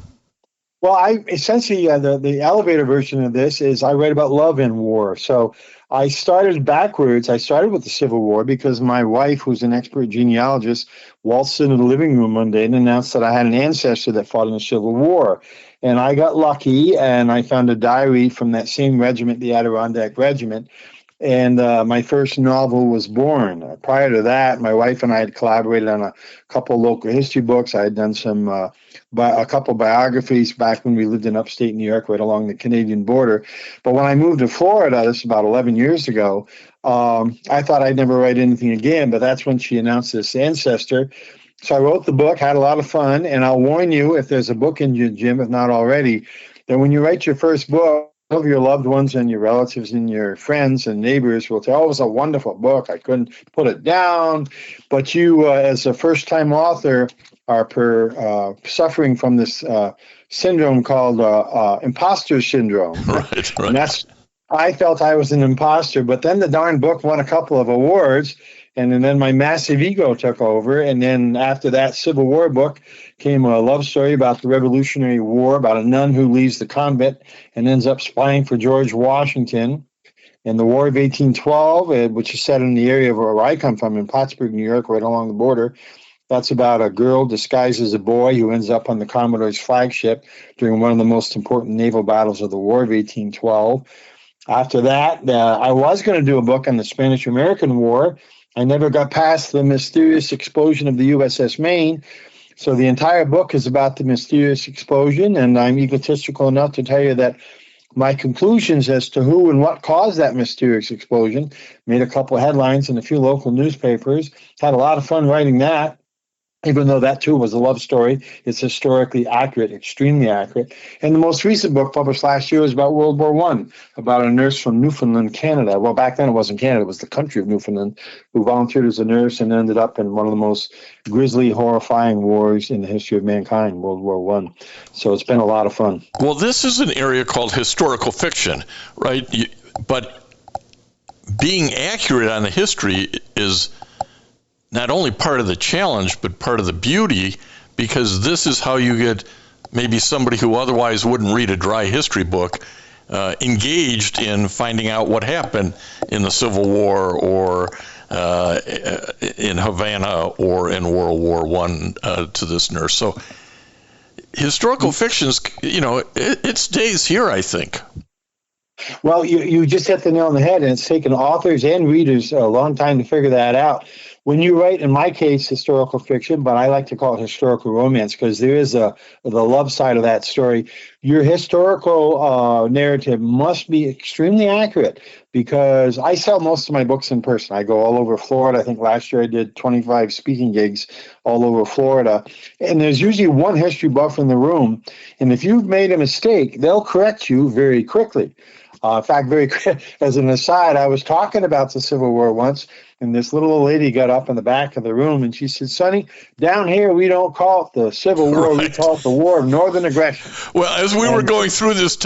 Well, I essentially, the elevator version of this is I write about love in war. So I started backwards. I started with the Civil War because my wife, who's an expert genealogist, waltzed into the living room one day and announced that I had an ancestor that fought in the Civil War. And I got lucky, and I found a diary from that same regiment, the Adirondack Regiment, and my first novel was born. Prior to that, my wife and I had collaborated on a couple local history books. I had done a couple biographies back when we lived in upstate New York, right along the Canadian border. But when I moved to Florida, this is about 11 years ago, I thought I'd never write anything again, but that's when she announced this ancestor. So I wrote the book, had a lot of fun, and I'll warn you, if there's a book in you, Jim, if not already, that when you write your first book, all of your loved ones and your relatives and your friends and neighbors will say, oh, it was a wonderful book. I couldn't put it down. But you, as a first-time author, are suffering from this syndrome called imposter syndrome. Right. And I felt I was an imposter, but then the darn book won a couple of awards, and then my massive ego took over. And then after that Civil War book came a love story about the Revolutionary War, about a nun who leaves the convent and ends up spying for George Washington. And the War of 1812, which is set in the area where I come from, in Plattsburgh, New York, right along the border. That's about a girl disguised as a boy who ends up on the Commodore's flagship during one of the most important naval battles of the War of 1812. After that, I was going to do a book on the Spanish-American War. I never got past the mysterious explosion of the USS Maine. So the entire book is about the mysterious explosion, and I'm egotistical enough to tell you that my conclusions as to who and what caused that mysterious explosion made a couple of headlines in a few local newspapers. Had a lot of fun writing that. Even though that, too, was a love story, it's historically accurate, extremely accurate. And the most recent book published last year was about World War I, about a nurse from Newfoundland, Canada. Well, back then it wasn't Canada, it was the country of Newfoundland, who volunteered as a nurse and ended up in one of the most grisly, horrifying wars in the history of mankind, World War I. So it's been a lot of fun. Well, this is an area called historical fiction, right? But being accurate on the history is not only part of the challenge, but part of the beauty, because this is how you get maybe somebody who otherwise wouldn't read a dry history book engaged in finding out what happened in the Civil War or in Havana or in World War I to this nurse. So historical fiction's, it stays here, I think. Well, you just hit the nail on the head, and it's taken authors and readers a long time to figure that out. When you write, in my case, historical fiction, but I like to call it historical romance because there is the love side of that story. Your historical narrative must be extremely accurate because I sell most of my books in person. I go all over Florida. I think last year I did 25 speaking gigs all over Florida. And there's usually one history buff in the room. And if you've made a mistake, they'll correct you very quickly. In fact, as an aside, I was talking about the Civil War once, and this little old lady got up in the back of the room, and she said, "Sonny, down here we don't call it the Civil War, we call it the War of Northern Aggression." Well, as we were going through this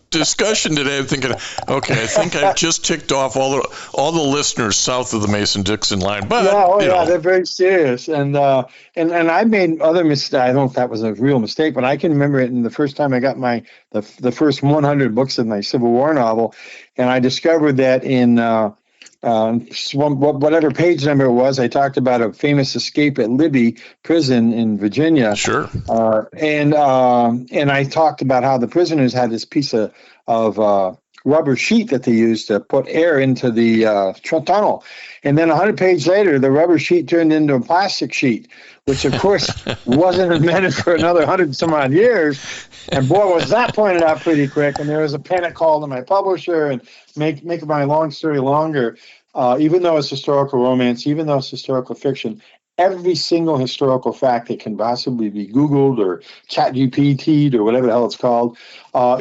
discussion today, I'm thinking, okay, I think I've just ticked off all the listeners south of the Mason-Dixon line. But yeah, they're very serious, and I made other mistakes. I don't know if that was a real mistake, but I can remember it. In the first time I got the first 100 books of my Civil War novel, and I discovered that in whatever page number it was, I talked about a famous escape at Libby Prison in Virginia. Sure. And I talked about how the prisoners had this piece of rubber sheet that they used to put air into the tunnel. And then 100 pages later, the rubber sheet turned into a plastic sheet, which, of course, wasn't invented for another 100 some odd years. And boy, was that pointed out pretty quick. And there was a panic call to my publisher and make my long story longer. Even though it's historical romance, even though it's historical fiction, every single historical fact that can possibly be Googled or ChatGPT'd or whatever the hell it's called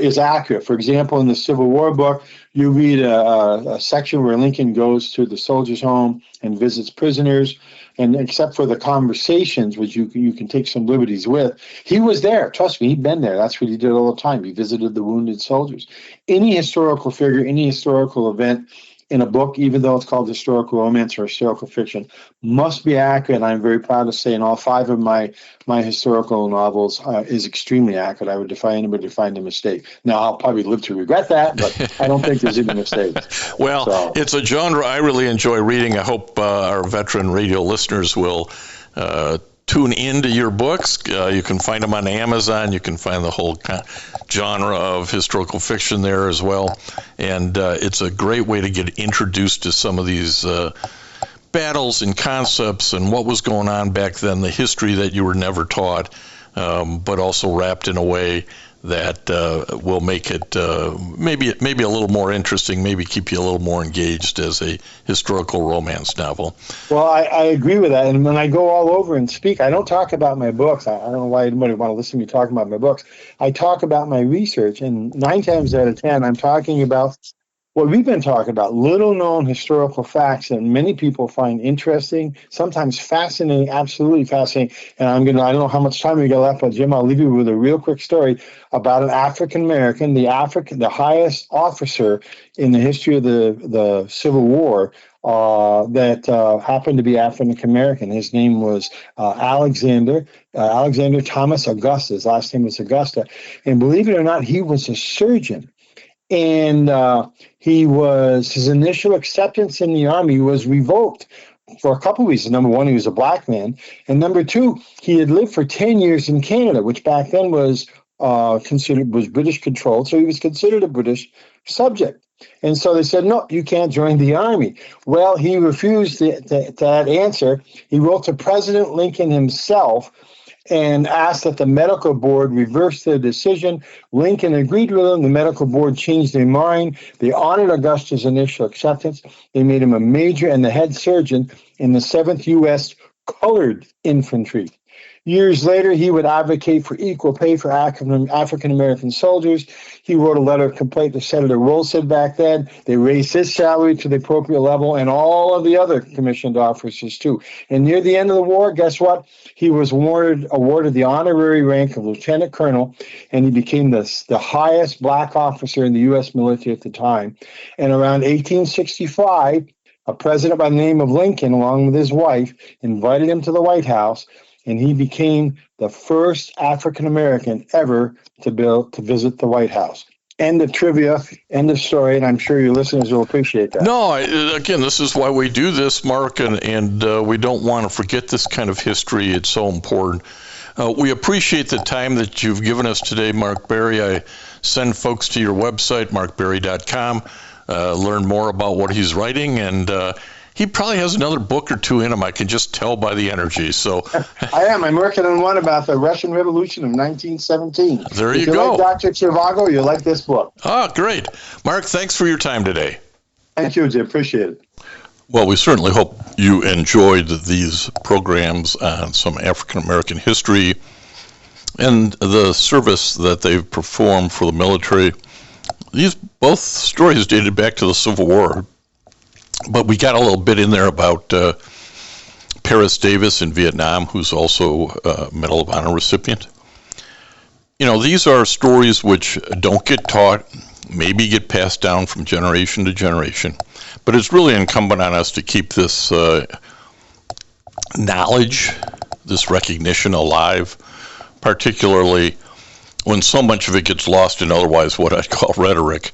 is accurate. For example, in the Civil War book, you read a section where Lincoln goes to the soldiers' home and visits prisoners. And except for the conversations, which you can take some liberties with, he was there. Trust me, he'd been there. That's what he did all the time. He visited the wounded soldiers. Any historical figure, any historical event in a book, even though it's called historical romance or historical fiction, must be accurate. And I'm very proud to say in all 5 of my historical novels is extremely accurate. I would defy anybody to find a mistake. Now, I'll probably live to regret that, but I don't think there's any mistakes. Well, it's a genre I really enjoy reading. I hope our veteran radio listeners will tune into your books. You can find them on Amazon. You can find the whole genre of historical fiction there as well. And it's a great way to get introduced to some of these battles and concepts and what was going on back then, the history that you were never taught, but also wrapped in a way that will make it maybe a little more interesting, maybe keep you a little more engaged as a historical romance novel. Well, I agree with that. And when I go all over and speak, I don't talk about my books. I don't know why anybody would want to listen to me talking about my books. I talk about my research, and 9 times out of 10, I'm talking about what we've been talking about, little-known historical facts that many people find interesting, sometimes fascinating, absolutely fascinating. And I don't know how much time we got left, but Jim, I'll leave you with a real quick story about an African-American, the highest officer in the history of the Civil War, that happened to be African-American. His name was Alexander Thomas Augusta. His last name was Augusta. And believe it or not, he was a surgeon. And his initial acceptance in the Army was revoked for a couple of reasons. Number one, he was a black man. And number two, he had lived for 10 years in Canada, which back then was British controlled. So he was considered a British subject. And so they said, no, you can't join the Army. Well, he refused that answer. He wrote to President Lincoln himself and asked that the medical board reverse their decision. Lincoln agreed with him. The medical board changed their mind. They honored Augusta's initial acceptance. They made him a major and the head surgeon in the 7th U.S. Colored Infantry. Years later, he would advocate for equal pay for African-American soldiers. He wrote a letter of complaint to Senator Wilson back then. They raised his salary to the appropriate level and all of the other commissioned officers, too. And near the end of the war, guess what? He was awarded the honorary rank of lieutenant colonel, and he became the highest black officer in the U.S. military at the time. And around 1865, a president by the name of Lincoln, along with his wife, invited him to the White House, and he became the first African-American ever to visit the White House. End of trivia, end of story, and I'm sure your listeners will appreciate that. No, again, this is why we do this, Mark, and we don't want to forget this kind of history. It's so important. We appreciate the time that you've given us today, Mark Barie. I send folks to your website, markbarie.com, learn more about what he's writing, and he probably has another book or two in him. I can just tell by the energy. So I am. I'm working on one about the Russian Revolution of 1917. There you if you go. like Dr. Zhivago, you'll like this book. Ah, great. Mark, thanks for your time today. Thank you, Jim. Appreciate it. Well, we certainly hope you enjoyed these programs on some African American history and the service that they've performed for the military. These both stories dated back to the Civil War, but we got a little bit in there about Paris Davis in Vietnam, who's also a Medal of Honor recipient. You know, these are stories which don't get taught, maybe get passed down from generation to generation, but it's really incumbent on us to keep this knowledge, this recognition alive, particularly when so much of it gets lost in otherwise what I'd call rhetoric.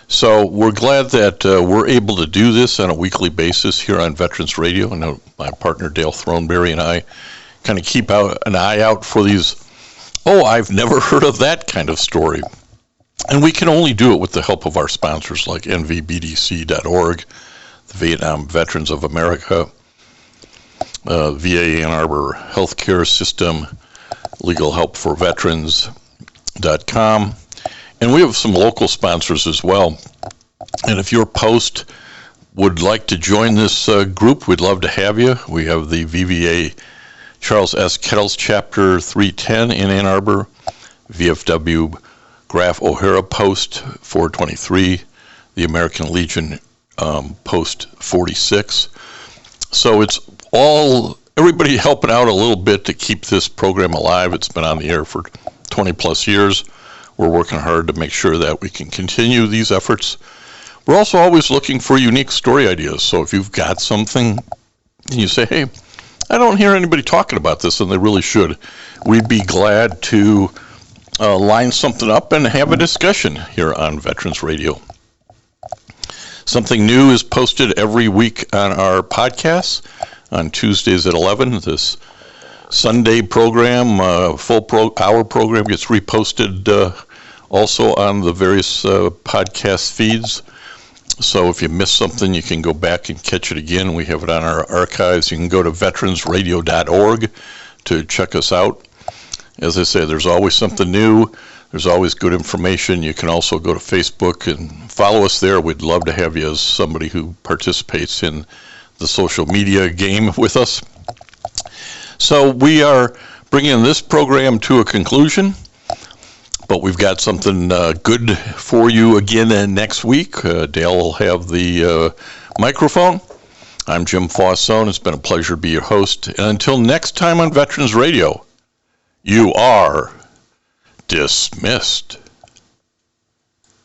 So we're glad that we're able to do this on a weekly basis here on Veterans Radio. And my partner Dale Throneberry and I kind of keep an eye out for these, I've never heard of that kind of story. And we can only do it with the help of our sponsors like nvbdc.org, the Vietnam Veterans of America, VA Ann Arbor Healthcare System, legalhelpforveterans.com. And we have some local sponsors as well. And if your post would like to join this group, we'd love to have you. We have the VVA Charles S. Kettles Chapter 310 in Ann Arbor, VFW Graf O'Hara Post 423, the American Legion Post 46. So it's everybody helping out a little bit to keep this program alive. It's been on the air for 20 plus years. We're working hard to make sure that we can continue these efforts. We're also always looking for unique story ideas. So if you've got something and you say, hey, I don't hear anybody talking about this, and they really should, we'd be glad to line something up and have a discussion here on Veterans Radio. Something new is posted every week on our podcasts on Tuesdays at 11. This Sunday program, hour program, gets reposted also on the various podcast feeds. So if you miss something, you can go back and catch it again. We have it on our archives. You can go to veteransradio.org to check us out. As I say, there's always something new. There's always good information. You can also go to Facebook and follow us there. We'd love to have you as somebody who participates in the social media game with us. So we are bringing this program to a conclusion, but we've got something good for you again next week. Dale will have the microphone. I'm Jim Fossone. It's been a pleasure to be your host. And until next time on Veterans Radio, you are dismissed.